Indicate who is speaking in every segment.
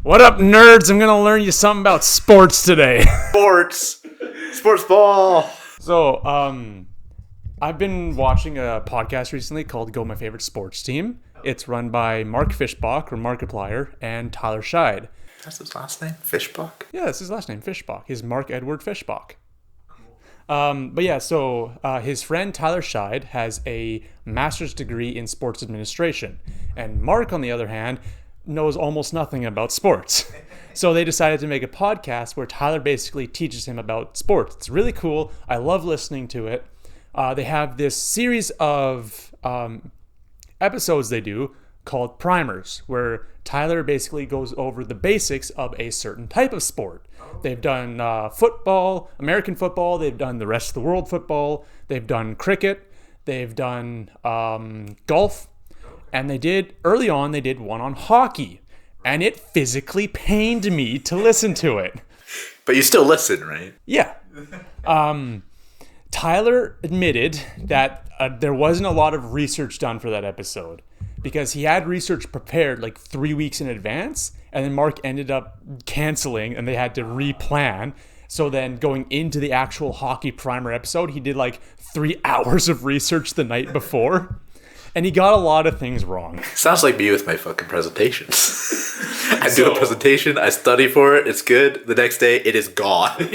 Speaker 1: What up, nerds? I'm gonna learn you something about sports today.
Speaker 2: Sports ball.
Speaker 1: So, I've been watching a podcast recently called Go My Favorite Sports Team. It's run by Mark Fishbach, or Markiplier, and Tyler Scheid.
Speaker 2: That's his last name? Fishbach?
Speaker 1: Yeah, that's his last name, Fishbach. He's Mark Edward Fishbach. So his friend Tyler Scheid has a master's degree in sports administration. And Mark, on the other hand, knows almost nothing about sports. So they decided to make a podcast where Tyler basically teaches him about sports. It's really cool. I love listening to it. They have this series of episodes they do called primers, where Tyler basically goes over the basics of a certain type of sport. They've done football, American football. They've done the rest of the world football. They've done cricket. They've done golf. And they did one on hockey. And it physically pained me to listen to it.
Speaker 2: But you still listen, right?
Speaker 1: Yeah. Tyler admitted that there wasn't a lot of research done for that episode because he had research prepared like 3 weeks in advance, and then Mark ended up canceling and they had to replan. So then going into the actual hockey primer episode, he did like 3 hours of research the night before, and he got a lot of things wrong.
Speaker 2: Sounds like me with my fucking presentations. I do a presentation, I study for it, it's good. The next day, it is gone.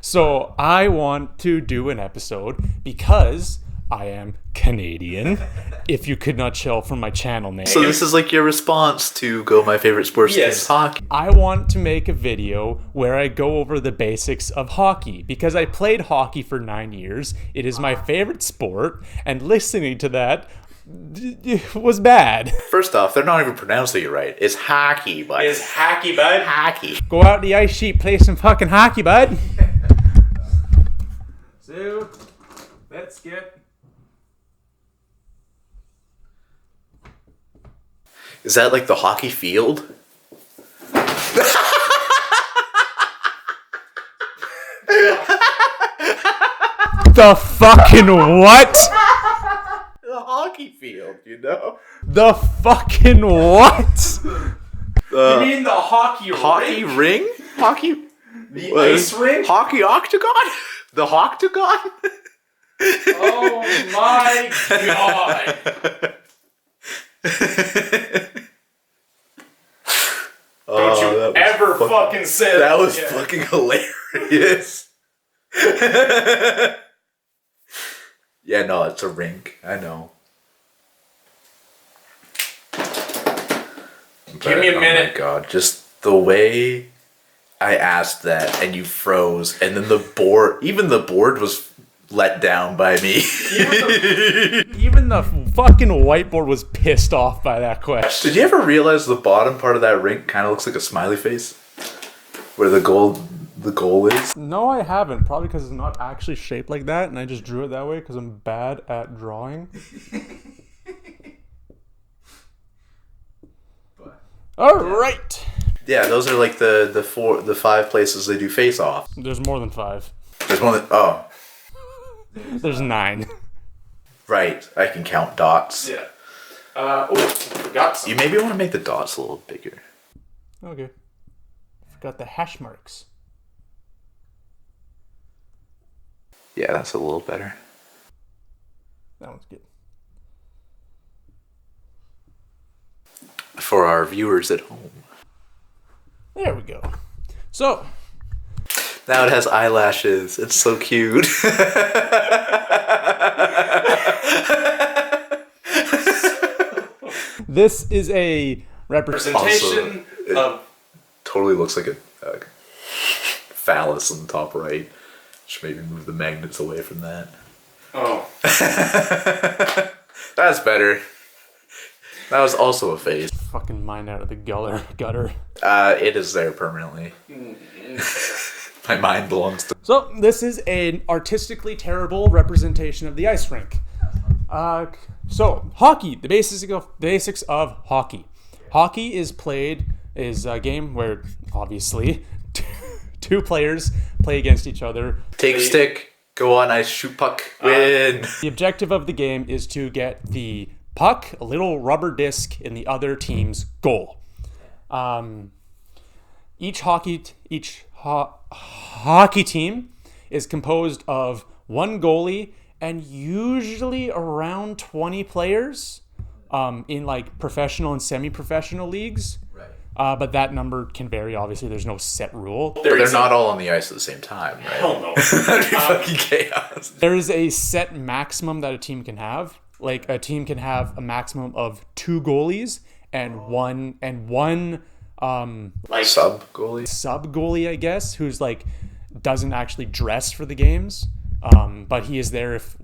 Speaker 1: So I want to do an episode because I am Canadian, if you could not tell from my channel name.
Speaker 2: So this is like your response to Go My Favorite Sports Team Hockey.
Speaker 1: I want to make a video where I go over the basics of hockey because I played hockey for 9 years. It is my favorite sport, and listening to that was bad.
Speaker 2: First off, they're not even pronouncing it right. It's hockey, bud.
Speaker 1: It's hockey, bud.
Speaker 2: Hockey.
Speaker 1: Go out the ice sheet, play some fucking hockey, bud. So, let's get...
Speaker 2: Is that like the hockey field?
Speaker 1: The fucking what?
Speaker 2: The hockey field, you know?
Speaker 1: The fucking what? You mean the hockey
Speaker 2: ring? Hockey?
Speaker 1: The ice ring?
Speaker 2: Hockey octagon? The octagon?
Speaker 1: Oh my god. Don't you ever fucking say that.
Speaker 2: That was fucking hilarious. Yeah, no, it's a rink. I know.
Speaker 1: Give me a minute.
Speaker 2: Oh my god, just the way I asked that and you froze, and then the board was let down by me.
Speaker 1: Even the fucking whiteboard was pissed off by that question.
Speaker 2: Did you ever realize the bottom part of that rink kind of looks like a smiley face? Where the goal is?
Speaker 1: No, I haven't. Probably because it's not actually shaped like that, and I just drew it that way because I'm bad at drawing. All right.
Speaker 2: Yeah, those are like the 5 places they do face off.
Speaker 1: There's more than 5.
Speaker 2: There's one that
Speaker 1: There's 9.
Speaker 2: Right, I can count dots.
Speaker 1: Yeah. Forgot something.
Speaker 2: You maybe want to make the dots a little bigger.
Speaker 1: Okay. Forgot the hash marks.
Speaker 2: Yeah, that's a little better.
Speaker 1: That one's good.
Speaker 2: For our viewers at home.
Speaker 1: There we go. So.
Speaker 2: Now it has eyelashes. It's so cute.
Speaker 1: This is a representation of...
Speaker 2: Totally looks like a phallus on the top right. Should maybe move the magnets away from that.
Speaker 1: Oh.
Speaker 2: That's better. That was also a face.
Speaker 1: Fucking mind out of the gutter.
Speaker 2: It is there permanently. My mind belongs to...
Speaker 1: So, this is an artistically terrible representation of the ice rink. So, hockey. The basics of hockey. Hockey is a game where, obviously, 2 players play against each other.
Speaker 2: Take stick, go on ice, shoot puck, win.
Speaker 1: The objective of the game is to get the puck, a little rubber disc, in the other team's goal. Each hockey team is composed of one goalie and usually around 20 players in like professional and semi-professional leagues.
Speaker 2: Right.
Speaker 1: But that number can vary. Obviously, there's no set rule.
Speaker 2: But they're not all on the ice at the same time, right?
Speaker 1: Hell no.
Speaker 2: That'd be fucking chaos.
Speaker 1: There is a set maximum that a team can have. Like a team can have a maximum of 2 goalies and one
Speaker 2: like sub
Speaker 1: goalie, I guess, who's like doesn't actually dress for the games. But he is there if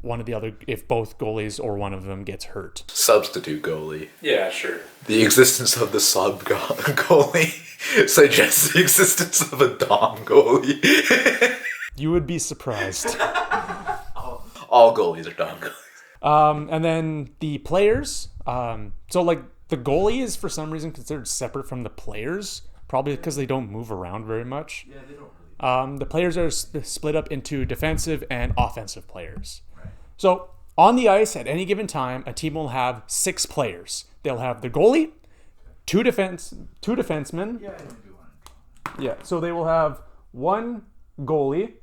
Speaker 1: both goalies or one of them gets hurt.
Speaker 2: Substitute goalie.
Speaker 1: Yeah, sure.
Speaker 2: The existence of the sub goalie suggests the existence of a dom goalie.
Speaker 1: You would be surprised.
Speaker 2: All goalies are dom goalies.
Speaker 1: And then the players. So like the goalie is for some reason considered separate from the players, probably because they don't move around very much.
Speaker 2: Yeah, they don't.
Speaker 1: The players are split up into defensive and offensive players. Right. So on the ice at any given time, a team will have 6 players. They'll have the goalie, 2 defensemen. Yeah, so they will have 1 goalie,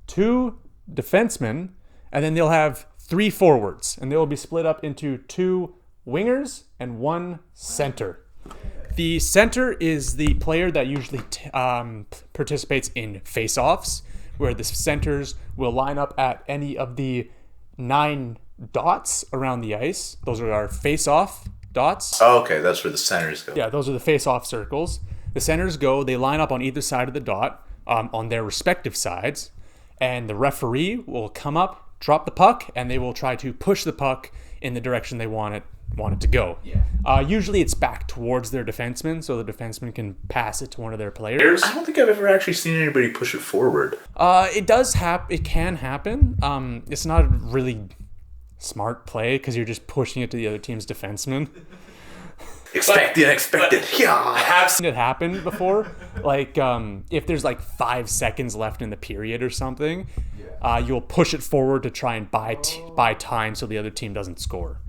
Speaker 1: 2 defensemen, and then they'll have 3 forwards, and they will be split up into 2 wingers and 1 center. The center is the player that usually participates in face-offs, where the centers will line up at any of the 9 dots around the ice. Those are our face-off dots.
Speaker 2: Oh, okay, that's where the centers go.
Speaker 1: Yeah, those are the face-off circles. The centers they line up on either side of the dot, on their respective sides, and the referee will come up, drop the puck, and they will try to push the puck in the direction they want it to go. Yeah. Usually it's back towards their defenseman, so the defenseman can pass it to one of their players.
Speaker 2: I don't think I've ever actually seen anybody push it forward.
Speaker 1: It can happen. It's not a really smart play because you're just pushing it to the other team's defenseman.
Speaker 2: Expect the unexpected. Yeah.
Speaker 1: I have seen it happen before. Like if there's like 5 seconds left in the period or something, you'll push it forward to try and buy time so the other team doesn't score.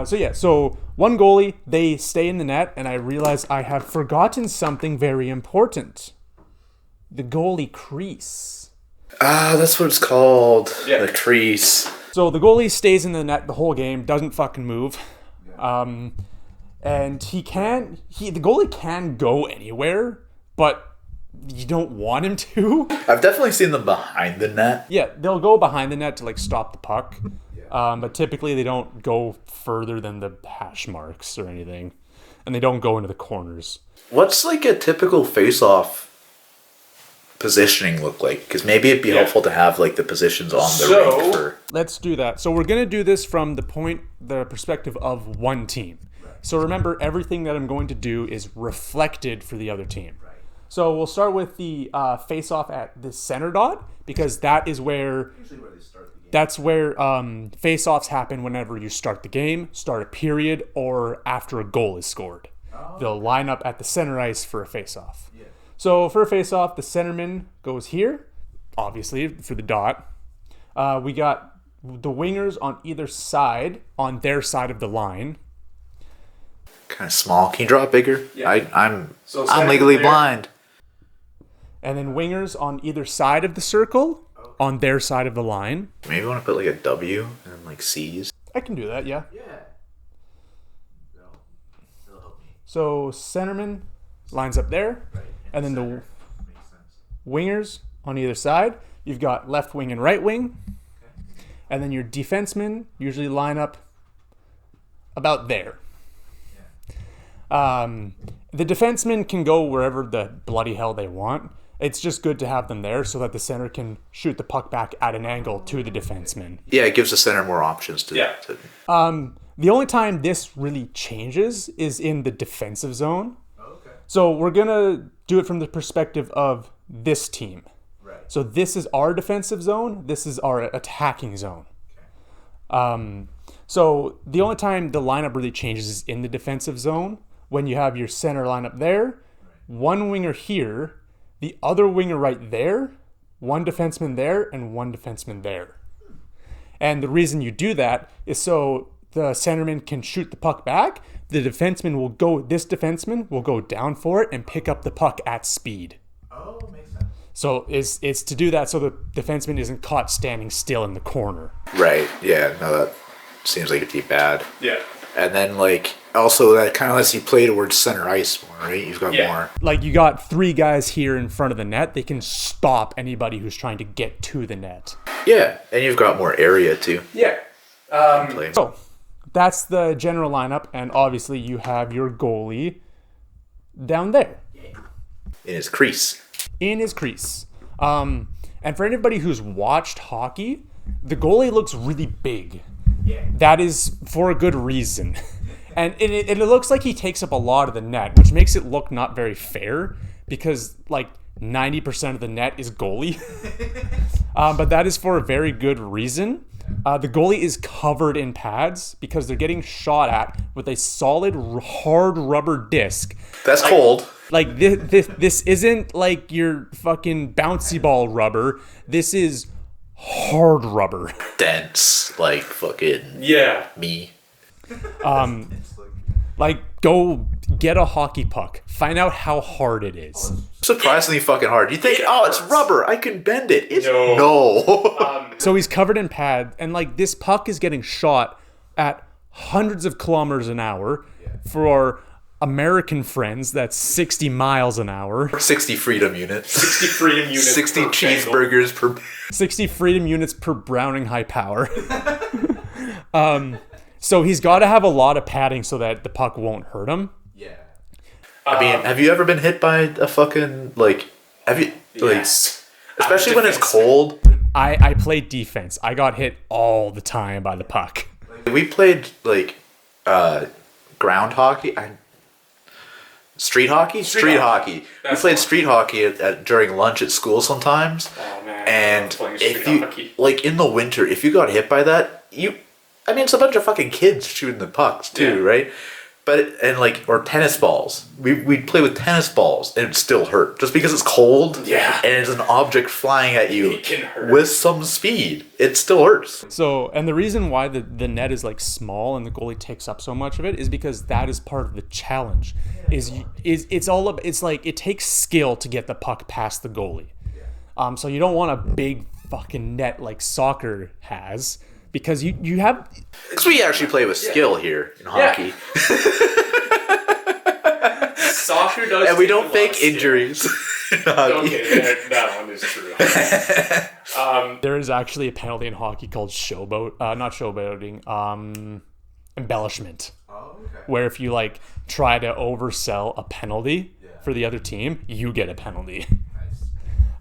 Speaker 1: So 1 goalie, they stay in the net, and I realize I have forgotten something very important. The goalie crease.
Speaker 2: That's what it's called. Yeah. The crease.
Speaker 1: So the goalie stays in the net the whole game, doesn't fucking move. And the goalie can go anywhere, but you don't want him to.
Speaker 2: I've definitely seen them behind the net.
Speaker 1: Yeah, they'll go behind the net to like stop the puck. But typically they don't go further than the hash marks or anything. And they don't go into the corners.
Speaker 2: What's like a typical face-off positioning look like? Because maybe it'd be helpful to have like the positions on the rink for...
Speaker 1: Let's do that. So we're going to do this from the perspective of one team. Right. So remember, everything that I'm going to do is reflected for the other team. Right. So we'll start with the face-off at the center dot, because that is where... Usually where they start the game. That's where face-offs happen whenever you start the game, start a period, or after a goal is scored. Oh, they'll line up at the center ice for a face-off. Yeah. So for a face-off, the centerman goes here, obviously, for the dot. We got the wingers on either side, on their side of the line.
Speaker 2: Kind of small. Can you draw it bigger? Yeah. I'm legally blind.
Speaker 1: And then wingers on either side of the circle, on their side of the line.
Speaker 2: Maybe you want to put like a W and like C's.
Speaker 1: I can do that, yeah.
Speaker 2: Yeah.
Speaker 1: So centerman lines up there, right. And then the wingers on either side. You've got left wing and right wing. Okay. And then your defensemen usually line up about there. Yeah. The defensemen can go wherever the bloody hell they want. It's just good to have them there so that the center can shoot the puck back at an angle to the defenseman.
Speaker 2: Yeah, it gives the center more options to...
Speaker 1: Yeah. The only time this really changes is in the defensive zone. Okay. So we're going to do it from the perspective of this team. Right. So this is our defensive zone. This is our attacking zone. Okay. So the only time the lineup really changes is in the defensive zone, when you have your center lineup there, right. One winger here, the other winger right there, one defenseman there, and one defenseman there. And the reason you do that is so the centerman can shoot the puck back, this defenseman will go down for it and pick up the puck at speed.
Speaker 2: Oh, makes sense.
Speaker 1: So it's to do that so the defenseman isn't caught standing still in the corner.
Speaker 2: Right. Yeah. No, that seems like it'd be bad.
Speaker 1: Yeah.
Speaker 2: And then also that kind of lets you play towards center ice more, right? You've got more.
Speaker 1: Like you got 3 guys here in front of the net. They can stop anybody who's trying to get to the net.
Speaker 2: Yeah, and you've got more area too.
Speaker 1: Yeah. So that's the general lineup, and obviously you have your goalie down there.
Speaker 2: In his crease.
Speaker 1: And for anybody who's watched hockey, the goalie looks really big. Yeah. That is for a good reason. And it looks like he takes up a lot of the net, which makes it look not very fair because 90% of the net is goalie. But that is for a very good reason. The goalie is covered in pads because they're getting shot at with a solid hard rubber disc.
Speaker 2: That's cold.
Speaker 1: This isn't like your fucking bouncy ball rubber. This is hard rubber.
Speaker 2: Dense, fucking me.
Speaker 1: Go get a hockey puck. Find out how hard it is.
Speaker 2: Surprisingly fucking hard. You think, it's rubber. I can bend it. No.
Speaker 1: So he's covered in pad, and this puck is getting shot at hundreds of kilometers an hour. For our American friends, that's 60 miles an hour.
Speaker 2: 60 freedom units.
Speaker 1: 60 freedom units.
Speaker 2: 60 cheeseburgers per.
Speaker 1: 60 freedom units per Browning high power. So he's got to have a lot of padding so that the puck won't hurt him.
Speaker 2: Yeah. I mean, have you ever been hit by a fucking
Speaker 1: Yes.
Speaker 2: Especially when it's cold.
Speaker 1: I played defense. I got hit all the time by the puck.
Speaker 2: We played ground hockey. Street hockey. We played street hockey during lunch at school sometimes.
Speaker 1: Oh man!
Speaker 2: And if you in the winter, if you got hit by that, it's a bunch of fucking kids shooting the pucks too, right? But or tennis balls. We'd play with tennis balls and it'd still hurt just because it's cold.
Speaker 1: Yeah.
Speaker 2: And it's an object flying at you
Speaker 1: it can hurt.
Speaker 2: With some speed. It still hurts.
Speaker 1: So, and the reason why the net is small and the goalie takes up so much of it is because that is part of the challenge. It takes skill to get the puck past the goalie. So you don't want a big fucking net like soccer has. Because you have...
Speaker 2: Because we actually play with skill here in hockey.
Speaker 1: Soccer does...
Speaker 2: And we don't fake injuries in hockey.
Speaker 1: Okay, that one is true. There is actually a penalty in hockey called not showboating, embellishment.
Speaker 2: Oh, okay.
Speaker 1: Where if you try to oversell a penalty for the other team, you get a penalty.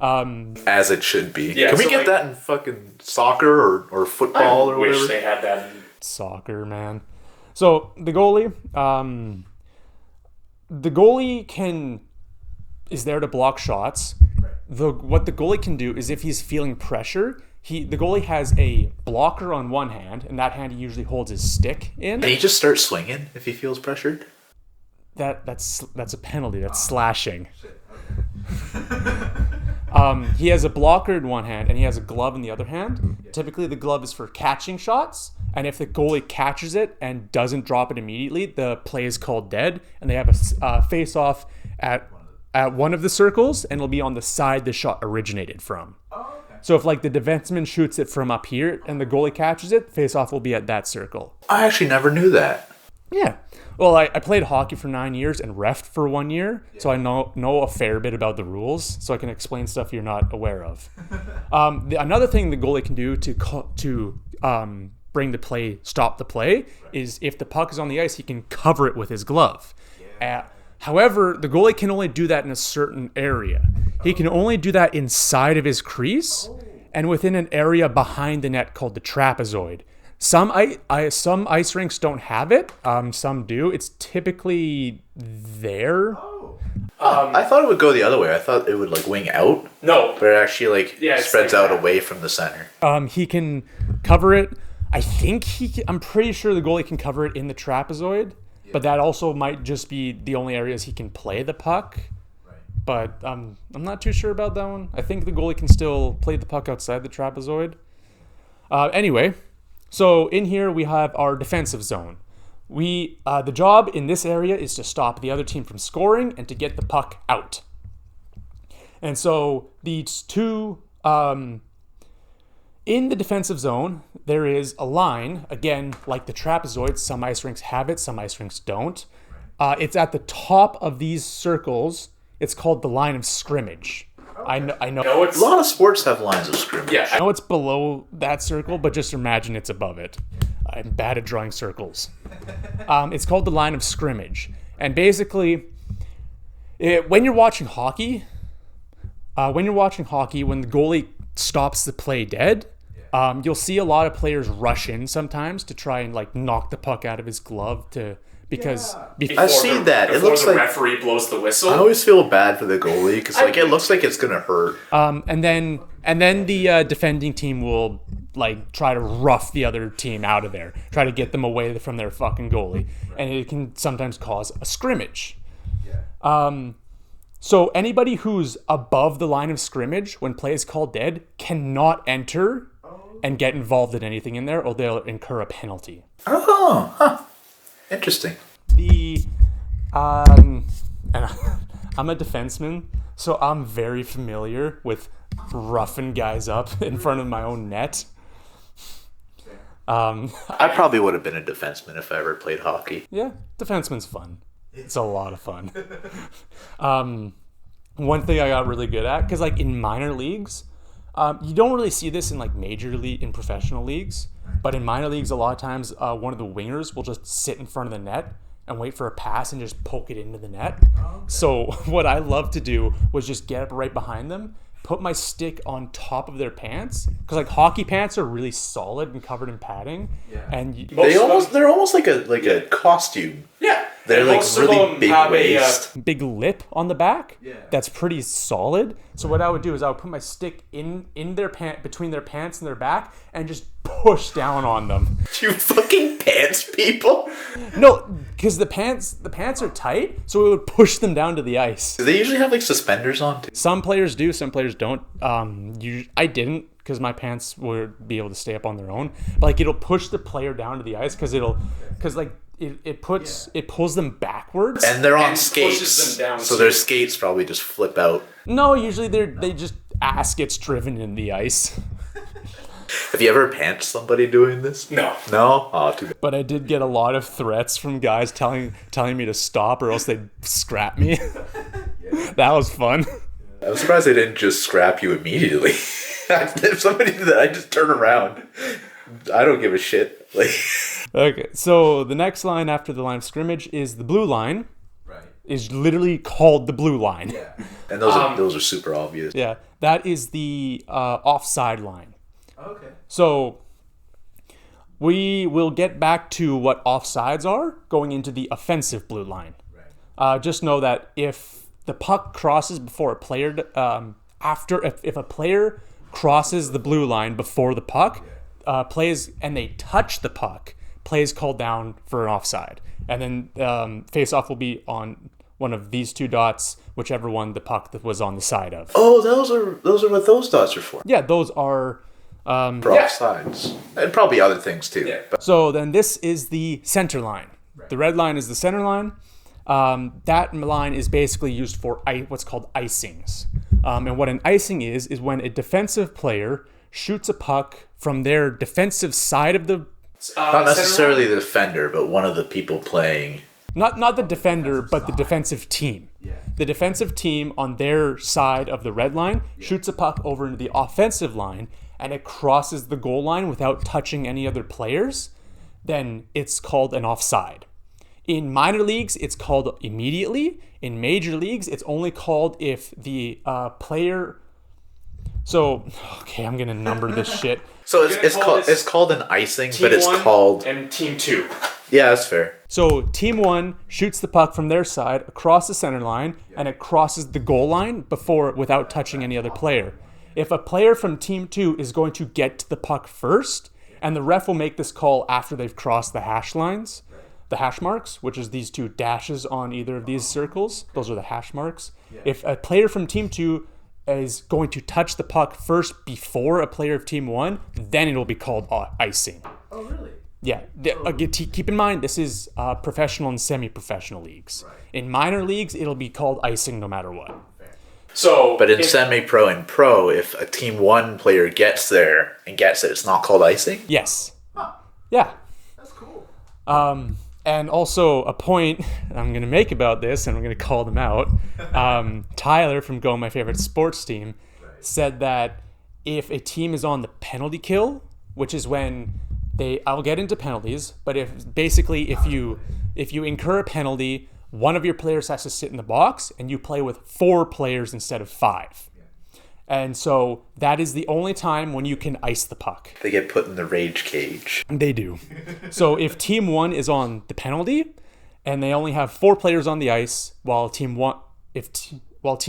Speaker 2: As it should be.
Speaker 1: Yeah,
Speaker 2: Can we get that in fucking soccer or football or whatever?
Speaker 1: I wish they had that in soccer, man. So the goalie is there to block shots. What the goalie can do is if he's feeling pressure, the goalie has a blocker on one hand, and that hand he usually holds his stick in.
Speaker 2: Can he just start swinging if he feels pressured?
Speaker 1: That's a penalty. That's slashing. He has a blocker in one hand and he has a glove in the other hand. Typically the glove is for catching shots, and if the goalie catches it and doesn't drop it immediately, the play is called dead, and they have a face-off at one of the circles, and it'll be on the side the shot originated from. Oh, okay. So if the defenseman shoots it from up here and the goalie catches it, face-off will be at that circle.
Speaker 2: I actually never knew that.
Speaker 1: Yeah. Well, I played hockey for 9 years and refed for 1 year, so I know a fair bit about the rules, so I can explain stuff you're not aware of. Another thing the goalie can do to stop the play, is if the puck is on the ice, he can cover it with his glove. Yeah. However, the goalie can only do that in a certain area. He can only do that inside of his crease and within an area behind the net called the trapezoid. Some ice rinks don't have it. Some do. It's typically there.
Speaker 2: I thought it would go the other way. I thought it would wing out.
Speaker 1: No,
Speaker 2: but it actually spreads out away from the center.
Speaker 1: He can cover it. I'm pretty sure the goalie can cover it in the trapezoid, but that also might just be the only areas he can play the puck. Right. But I'm not too sure about that one. I think the goalie can still play the puck outside the trapezoid. Anyway. So in here we have our defensive zone. The job in this area is to stop the other team from scoring and to get the puck out. And so these two, in the defensive zone, there is a line, again, like the trapezoid. Some ice rinks have it, some ice rinks don't. It's at the top of these circles. It's called the line of scrimmage. Okay. I know
Speaker 2: a lot of sports have lines of scrimmage.
Speaker 1: Yeah, I know it's below that circle, but just imagine it's above it. I'm bad at drawing circles. It's called the line of scrimmage. And basically, when you're watching hockey, when the goalie stops the play dead, you'll see a lot of players rush in sometimes to try and like knock the puck out of his glove because
Speaker 2: I've seen that. It looks
Speaker 3: the
Speaker 2: like
Speaker 3: referee blows the whistle.
Speaker 2: I always feel bad for the goalie because it looks like it's gonna hurt.
Speaker 1: And then the defending team will like try to rough the other team out of there, try to get them away from their fucking goalie, and it can sometimes cause a scrimmage. So anybody who's above the line of scrimmage when play is called dead cannot enter and get involved in anything in there, or they'll incur a penalty.
Speaker 2: Oh, huh. Interesting.
Speaker 1: And I'm a defenseman, so I'm very familiar with roughing guys up in front of my own net.
Speaker 2: I probably would have been a defenseman if I ever played hockey.
Speaker 1: Yeah, defenseman's fun. It's a lot of fun. One thing I got really good at, because like in minor leagues, you don't really see this in like in professional leagues, but in minor leagues, a lot of times one of the wingers will just sit in front of the net and wait for a pass and just poke it into the net. Okay. So what I love to do was just get up right behind them, put my stick on top of their pants, because like hockey pants are really solid and covered in padding. Yeah. And
Speaker 2: they're almost like a costume.
Speaker 3: Yeah.
Speaker 2: They're like really big waist.
Speaker 1: Big lip on the back. Yeah. That's pretty solid. So what I would do is I would put my stick in their between their pants and their back and just push down on them.
Speaker 2: You fucking pants people?
Speaker 1: No, because the pants are tight, so it would push them down to the ice.
Speaker 2: Do they usually have like suspenders on too?
Speaker 1: Some players do, some players don't. I didn't, because my pants would be able to stay up on their own. But like it'll push the player down to the ice because it pulls them backwards,
Speaker 2: and they're on skates, so their skates probably just flip out.
Speaker 1: No, usually they just ass gets driven in the ice.
Speaker 2: Have you ever pantsed somebody doing this?
Speaker 3: No.
Speaker 2: Oh, too bad.
Speaker 1: But I did get a lot of threats from guys telling me to stop or else they'd scrap me. That was fun.
Speaker 2: I'm surprised they didn't just scrap you immediately. If somebody did that, I just turn around. I don't give a shit.
Speaker 1: Okay, so the next line after the line of scrimmage is the blue line. Right. Is literally called the blue line.
Speaker 2: Yeah. And those are super obvious.
Speaker 1: Yeah, that is the offside line.
Speaker 2: Okay.
Speaker 1: So we will get back to what offsides are going into the offensive blue line. Right. Just know that if the puck crosses before a player, if a player crosses the blue line before the puck, plays and they touch the puck, plays called down for an offside, and then face-off will be on one of these two dots, whichever one the puck that was on the side of.
Speaker 2: Oh, those are what those dots are for.
Speaker 1: Yeah, those are
Speaker 2: for offsides, and probably other things too.
Speaker 3: Yeah.
Speaker 1: So then this is the center line. Right. The red line is the center line. That line is basically used for what's called icings. And what an icing is when a defensive player shoots a puck from their defensive side of the...
Speaker 2: not necessarily the defender, but one of the people playing...
Speaker 1: Not the defender, but the defensive team. Yeah. The defensive team on their side of the red line shoots a puck over into the offensive line, and it crosses the goal line without touching any other players, then it's called an offside. In minor leagues, it's called immediately. In major leagues, it's only called if the player... So, okay, I'm gonna number this shit.
Speaker 2: So it's called an icing, but it's called...
Speaker 3: And Team 2.
Speaker 2: Yeah, that's fair.
Speaker 1: So Team 1 shoots the puck from their side across the center line, and it crosses the goal line without touching any other player. If a player from Team 2 is going to get to the puck first, and the ref will make this call after they've crossed the hash lines, the hash marks, which is these two dashes on either of these circles, those are the hash marks. If a player from Team 2 is going to touch the puck first before a player of Team 1, then it will be called icing.
Speaker 2: Oh, really?
Speaker 1: Yeah. Keep in mind, this is professional and semi-professional leagues.
Speaker 2: Right.
Speaker 1: In minor leagues, it'll be called icing no matter what.
Speaker 2: But in semi-pro and pro, if a Team 1 player gets there and gets it, it's not called icing?
Speaker 1: Yes.
Speaker 2: Huh.
Speaker 1: Yeah.
Speaker 2: That's cool.
Speaker 1: And also a point I'm going to make about this, and I'm going to call them out. Tyler from Go My Favorite Sports Team said that if a team is on the penalty kill, which is when I'll get into penalties, but if you incur a penalty, one of your players has to sit in the box, and you play with 4 players instead of 5. And so that is the only time when you can ice the puck.
Speaker 2: They get put in the rage cage.
Speaker 1: They do. So if Team 1 is on the penalty, and they only have 4 players on the ice, while Team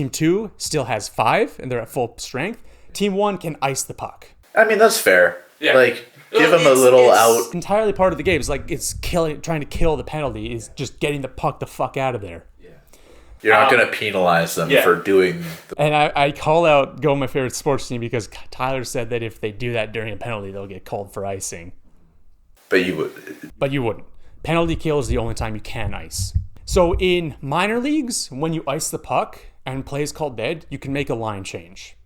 Speaker 1: 2 still has 5 and they're at full strength, Team 1 can ice the puck.
Speaker 2: I mean, that's fair.
Speaker 1: Yeah.
Speaker 2: Like, give them a little out.
Speaker 1: Entirely part of the game. It's like trying to kill the penalty is just getting the puck the fuck out of there.
Speaker 2: You're not going to penalize them for doing...
Speaker 1: And I call out Go My Favorite Sports Team because Tyler said that if they do that during a penalty, they'll get called for icing.
Speaker 2: But you would.
Speaker 1: But you wouldn't. Penalty kill is the only time you can ice. So in minor leagues, when you ice the puck and play is called dead, you can make a line change.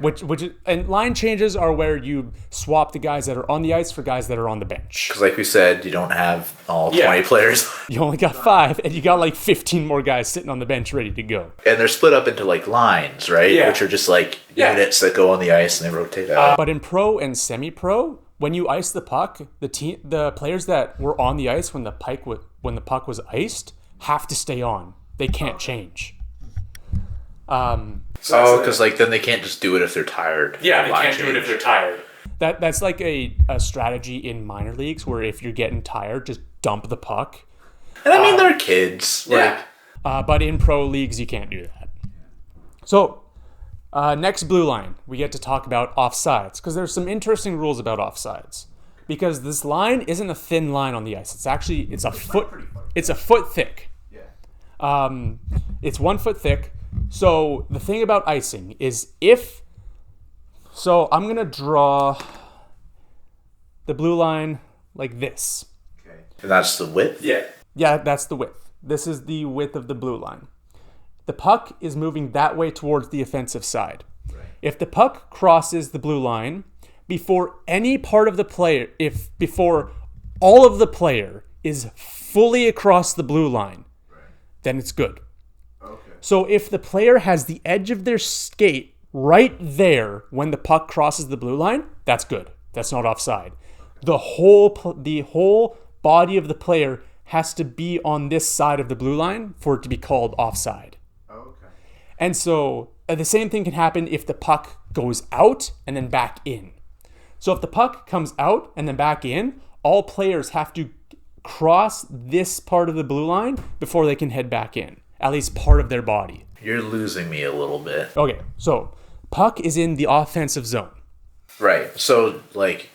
Speaker 1: Okay. And line changes are where you swap the guys that are on the ice for guys that are on the bench.
Speaker 2: Because like we said, you don't have all 20 players.
Speaker 1: You only got 5, and you got like 15 more guys sitting on the bench ready to go.
Speaker 2: And they're split up into like lines, right?
Speaker 1: Yeah.
Speaker 2: Which are just like units that go on the ice and they rotate out.
Speaker 1: But in pro and semi-pro, when you ice the puck, the players that were on the ice when the puck was iced have to stay on. They can't change.
Speaker 2: Because like then they can't just do it if they're tired.
Speaker 1: Yeah, they can't do it if they're tired. That's like a strategy in minor leagues where if you're getting tired, just dump the puck.
Speaker 2: And I mean, they're kids.
Speaker 1: But in pro leagues, you can't do that. So, next blue line, we get to talk about offsides because there's some interesting rules about offsides. Because this line isn't a thin line on the ice. It's a foot thick. Yeah. It's 1 foot thick. So the thing about icing is I'm going to draw the blue line like this.
Speaker 2: Okay. And that's the width?
Speaker 1: Yeah. Yeah, that's the width. This is the width of the blue line. The puck is moving that way towards the offensive side. Right. If the puck crosses the blue line, before all of the player is fully across the blue line, then it's good. So if the player has the edge of their skate right there when the puck crosses the blue line, that's good. That's not offside. The whole body of the player has to be on this side of the blue line for it to be called offside. Okay. And so the same thing can happen if the puck goes out and then back in. So if the puck comes out and then back in, all players have to cross this part of the blue line before they can head back in. At least part of their body.
Speaker 2: You're losing me a little bit.
Speaker 1: Okay, so puck is in the offensive zone.
Speaker 2: Right. So, like...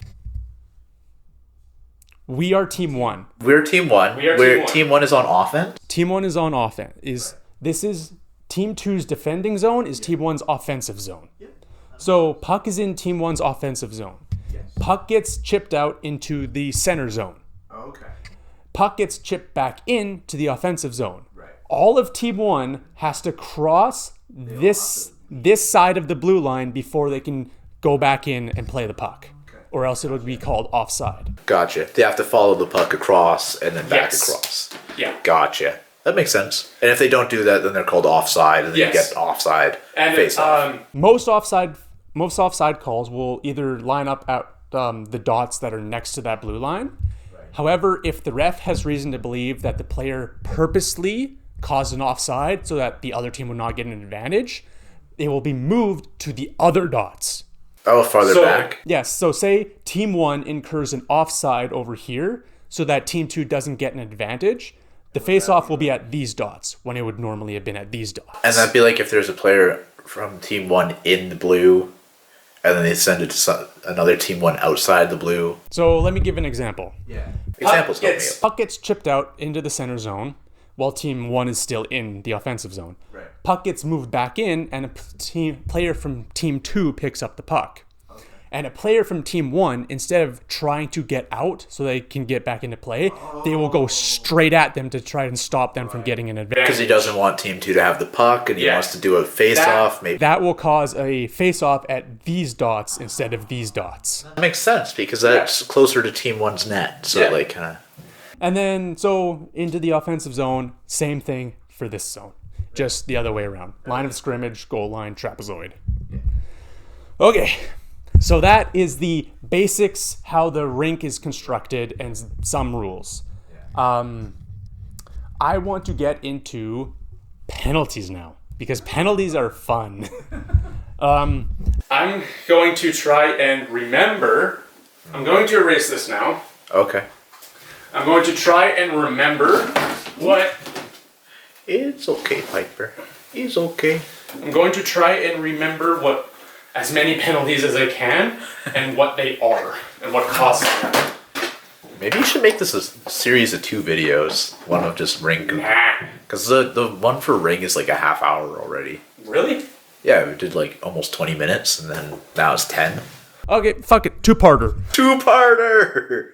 Speaker 1: We are Team 1.
Speaker 2: We're Team 1. Team 1 is on offense?
Speaker 1: Team 1 is on offense. This is Team 2's defending zone is Team 1's offensive zone. So puck is in Team 1's offensive zone. Puck gets chipped out into the center zone.
Speaker 2: Okay.
Speaker 1: Puck gets chipped back into the offensive zone. All of Team 1 has to cross this side of the blue line before they can go back in and play the puck. Or else it would be called offside. Gotcha.
Speaker 2: They have to follow the puck across and then back across.
Speaker 1: Yeah.
Speaker 2: Gotcha. That makes sense. And if they don't do that, then they're called offside, and then you get offside face off.
Speaker 1: Most offside calls will either line up at the dots that are next to that blue line. Right. However, if the ref has reason to believe that the player purposely caused an offside so that the other team would not get an advantage, they will be moved to the other dots.
Speaker 2: Oh, farther back?
Speaker 1: Yes. So say Team 1 incurs an offside over here so that Team 2 doesn't get an advantage. The face-off will be at these dots when it would normally have been at these dots.
Speaker 2: And that'd be like if there's a player from Team 1 in the blue and then they send it to another Team 1 outside the blue.
Speaker 1: So let me give an example.
Speaker 2: Yeah. Examples help me out.
Speaker 1: Puck gets chipped out into the center zone while Team 1 is still in the offensive zone.
Speaker 2: Right.
Speaker 1: Puck gets moved back in, and a player from Team 2 picks up the puck. Okay. And a player from team 1, instead of trying to get out so they can get back into play, they will go straight at them to try and stop them from getting an advantage.
Speaker 2: Because he doesn't want team 2 to have the puck, and he wants to do a face-off. Maybe
Speaker 1: that will cause a face-off at these dots instead of these dots.
Speaker 2: That makes sense, because that's closer to team 1's net. So like kind of.
Speaker 1: And then so into the offensive zone, same thing for this zone. Just the other way around. Line of scrimmage, goal line, trapezoid. Okay. So that is the basics, how the rink is constructed, and some rules. I want to get into penalties now, because penalties are fun. I'm going to try and remember. I'm going to erase this now.
Speaker 2: Okay.
Speaker 1: I'm going to try and remember what...
Speaker 2: It's okay, Piper. It's okay.
Speaker 1: I'm going to try and remember what as many penalties as I can and what they are and what costs them.
Speaker 2: Maybe you should make this a series of 2 videos. One of just ring. Because the one for ring is like a half hour already.
Speaker 1: Really?
Speaker 2: Yeah, we did like almost 20 minutes, and then now it's 10.
Speaker 1: Okay, fuck it. Two-parter.
Speaker 2: Two-parter!